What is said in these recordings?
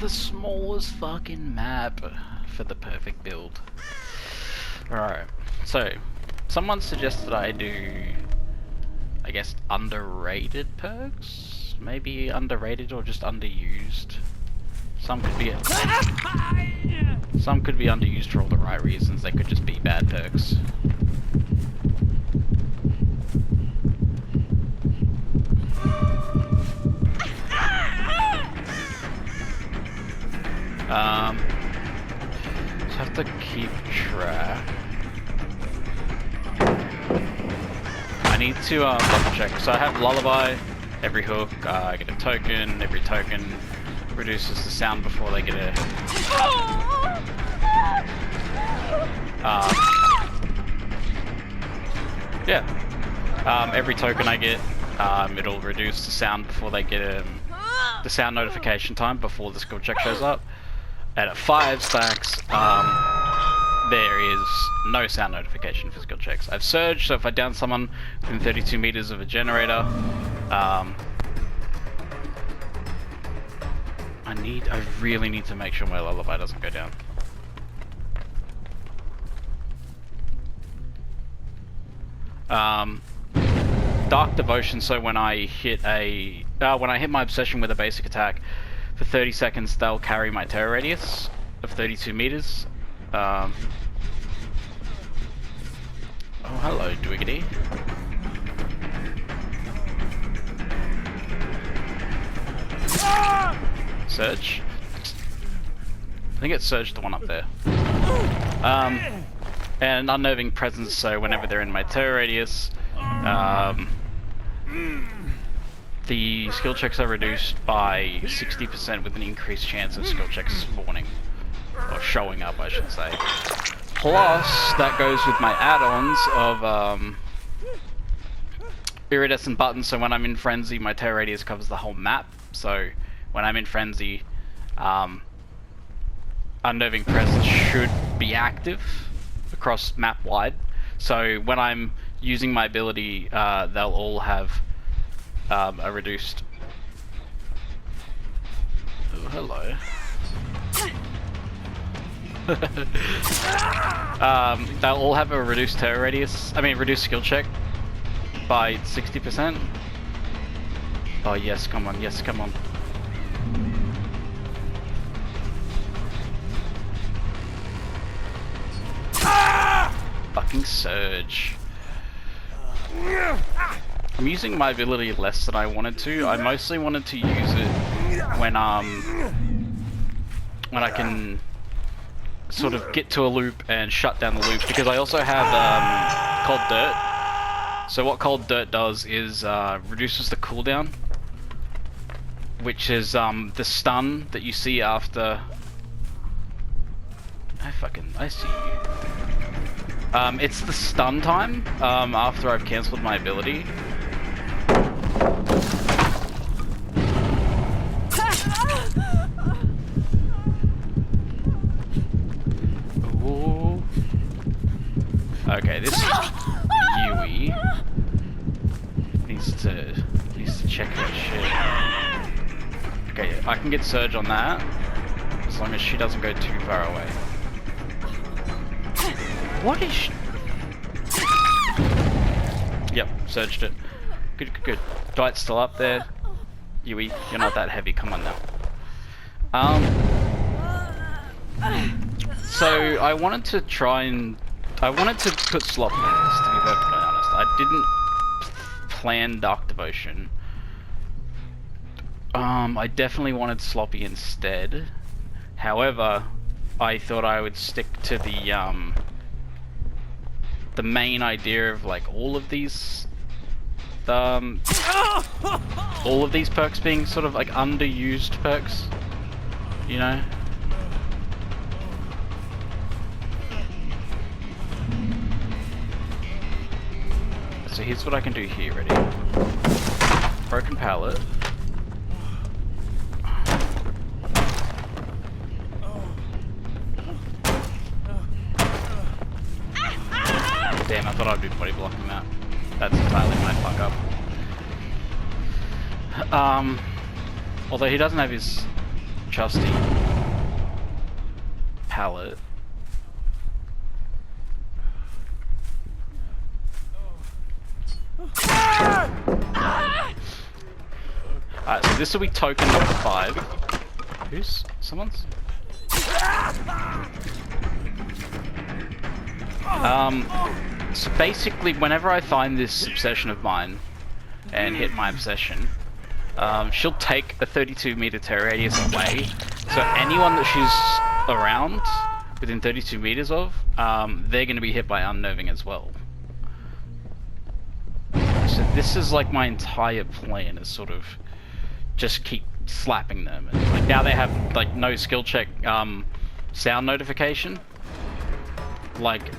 the smallest fucking map for the perfect build. Alright, so someone suggested I do, I guess, underrated perks? Maybe underrated or just underused. Some could be underused for all the right reasons. They could just be bad perks. Just have to keep track. I need to double check. So I have Lullaby, every hook, I get a token, every token reduces the sound before they get a... every token I get, it'll reduce the sound before they get the sound notification time before the skill check shows up. And at 5 stacks, there is no sound notification for skill checks. I've surged, so if I down someone within 32 meters of a generator, I really need to make sure my Lullaby doesn't go down. Dark Devotion, so when I hit my obsession with a basic attack, for 30 seconds they'll carry my terror radius of 32 meters. Oh, hello, Dwiggity. Surge. I think it's Surge, the one up there. And Unnerving Presence, so whenever they're in my terror radius, the skill checks are reduced by 60% with an increased chance of skill checks spawning. Or showing up, I should say. Plus, that goes with my add-ons of iridescent buttons, so when I'm in Frenzy, my terror radius covers the whole map. So when I'm in Frenzy, Unnerving Presence should be active across map-wide. So when I'm using my ability, they'll all have a reduced... Oh, hello. They'll all have a reduced terror radius, reduced skill check by 60%. Oh yes, come on, yes, come on. Fucking Surge. I'm using my ability less than I wanted to. I mostly wanted to use it when I can sort of get to a loop and shut down the loop, because I also have Cold Dirt. So what Cold Dirt does is reduces the cooldown, which is the stun that you see after... I see you. It's the stun time after I've cancelled my ability. Ooh. Okay, this Yui needs to check her shit. Okay, I can get Surge on that as long as she doesn't go too far away. What is she? Yep, surged it. Good, good, good. Dwight's still up there. Yui, you're not that heavy, come on now. So I wanted to put Sloppy in this, to be perfectly honest. I didn't plan Dark Devotion. I definitely wanted Sloppy instead. However, I thought I would stick to the main idea of like all of these perks being sort of like underused perks, you know? So here's what I can do here, ready? Broken pallet. Damn, I thought I'd be body blocking that. That's entirely my fuck up. Although he doesn't have his Chusty. pallet. Alright, so this will be token number 5. Who's? Someone's? So basically, whenever I find this obsession of mine and hit my obsession, she'll take a 32-meter terror radius away. So anyone that she's around, within 32 meters of, they're going to be hit by Unnerving as well. So this is like my entire plan, is sort of just keep slapping them. And like now they have like no skill check sound notification. Like,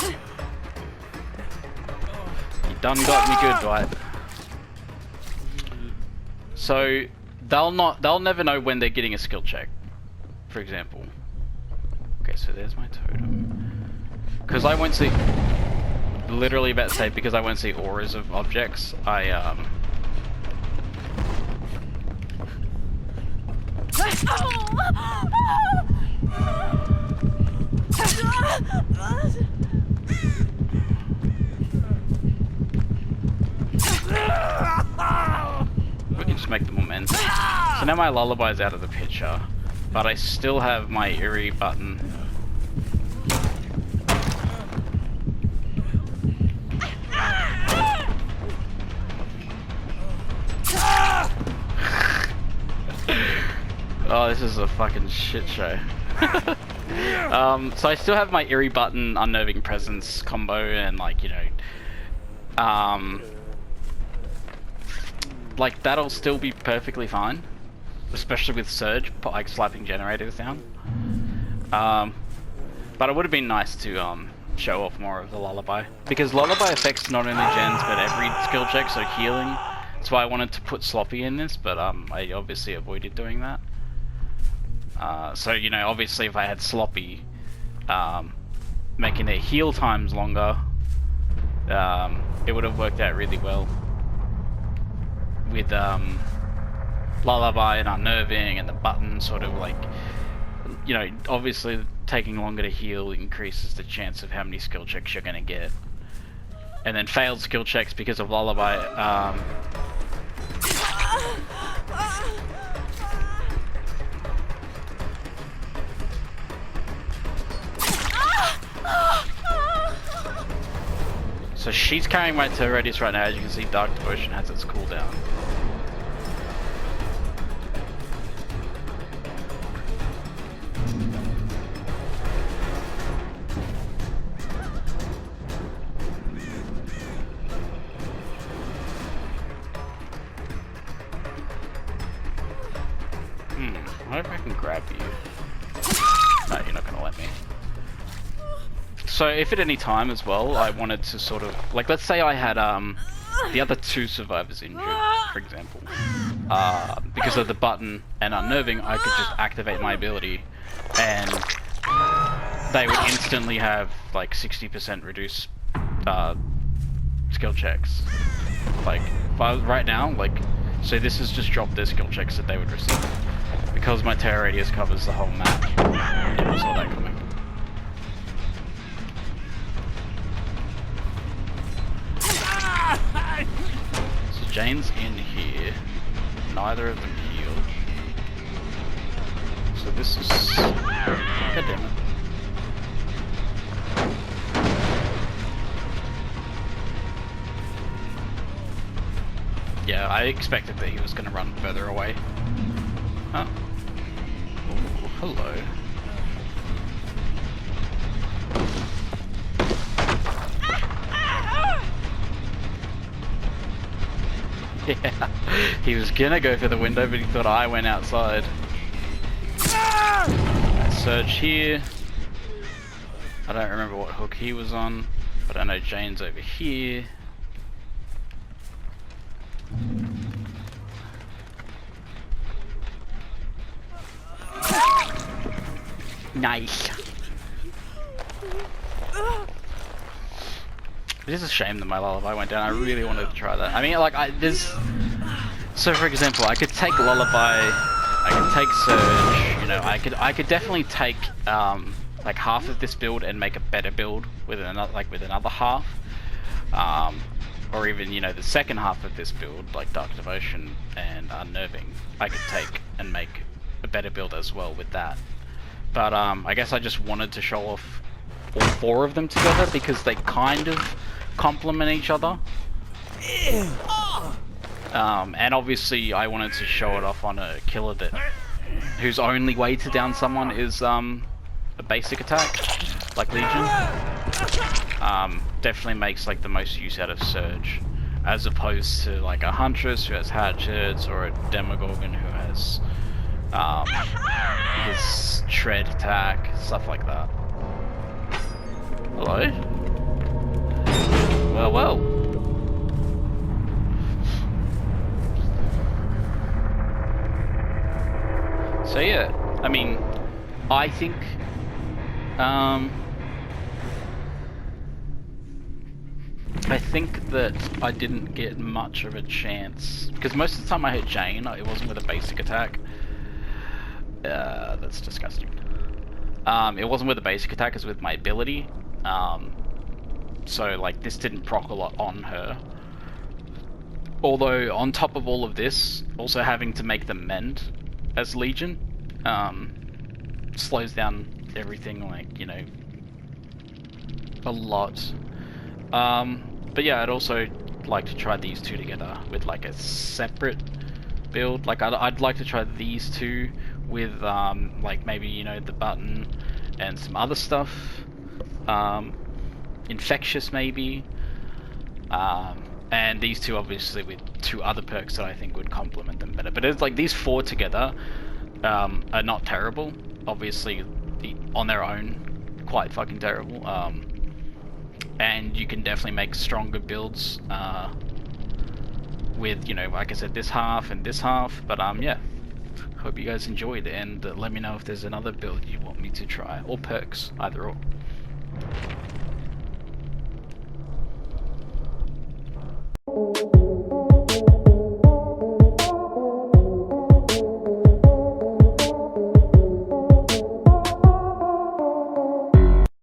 you done got me good, Dwight. So they'll never know when they're getting a skill check, for example. Okay, so there's my totem. Because I won't see, literally about to say, because I won't see auras of objects, we can just make them momentum. So now my Lullaby's out of the picture, but I still have my eerie button. Oh, this is a fucking shit show. So I still have my eerie button, unnerving presence combo, and like, you know, like that'll still be perfectly fine, especially with Surge, like slapping generator sound. But it would have been nice to show off more of the Lullaby, because Lullaby affects not only gens but every skill check, so healing. That's why I wanted to put Sloppy in this, but I obviously avoided doing that. So, you know, obviously if I had Sloppy, making their heal times longer, it would have worked out really well with Lullaby and Unnerving, and the button sort of like, you know, obviously taking longer to heal increases the chance of how many skill checks you're going to get. And then failed skill checks because of Lullaby, so she's carrying my turret radius right now. As you can see, Dark Devotion has its cooldown. I wonder if I can grab you. No, you're not gonna let me. So if at any time as well I wanted to sort of, like, let's say I had the other 2 survivors injured, for example, because of the button and Unnerving, I could just activate my ability and they would instantly have like 60% reduced skill checks. Like, if I was right now, like, so this has just dropped their skill checks that they would receive. Because my terror radius covers the whole map. Yeah, I saw that coming. So Jane's in here. Neither of them healed. So this is... God damn it. Yeah, I expected that he was going to run further away. Huh. Ooh, hello. Yeah, he was gonna go for the window, but he thought I went outside. Surge here. I don't remember what hook he was on, but I know Jane's over here. Nice. It is a shame that my Lullaby went down. I really wanted to try that. I mean, like, there's... So, for example, I could take Lullaby, I could take Surge, you know, I could definitely take like half of this build and make a better build with another, like with another half, or even, you know, the second half of this build, like Dark Devotion and Unnerving, I could take and make a better build as well with that. But I guess I just wanted to show off all 4 of them together because they kind of complement each other. And obviously I wanted to show it off on a killer that whose only way to down someone is a basic attack, like Legion. Definitely makes like the most use out of Surge, as opposed to like a Huntress who has hatchets, or a Demogorgon who has his Shred attack, stuff like that. Hello? Well, well. So yeah, I mean, I think, that I didn't get much of a chance, because most of the time I hit Jane, it wasn't with a basic attack. That's disgusting. It wasn't with a basic attack, it was with my ability. So like, this didn't proc a lot on her. Although, on top of all of this, also having to make them mend as Legion, slows down everything, like, you know, a lot. But yeah, I'd also like to try these 2 together with like a separate build. Like, I'd like to try these 2 with like maybe, you know, the button and some other stuff, infectious maybe, and these 2 obviously with 2 other perks that I think would complement them better. But it's like these 4 together are not terrible, obviously on their own, quite fucking terrible, and you can definitely make stronger builds with, you know, like I said, this half and this half. But yeah, hope you guys enjoyed, and let me know if there's another build you want me to try, or perks, either or.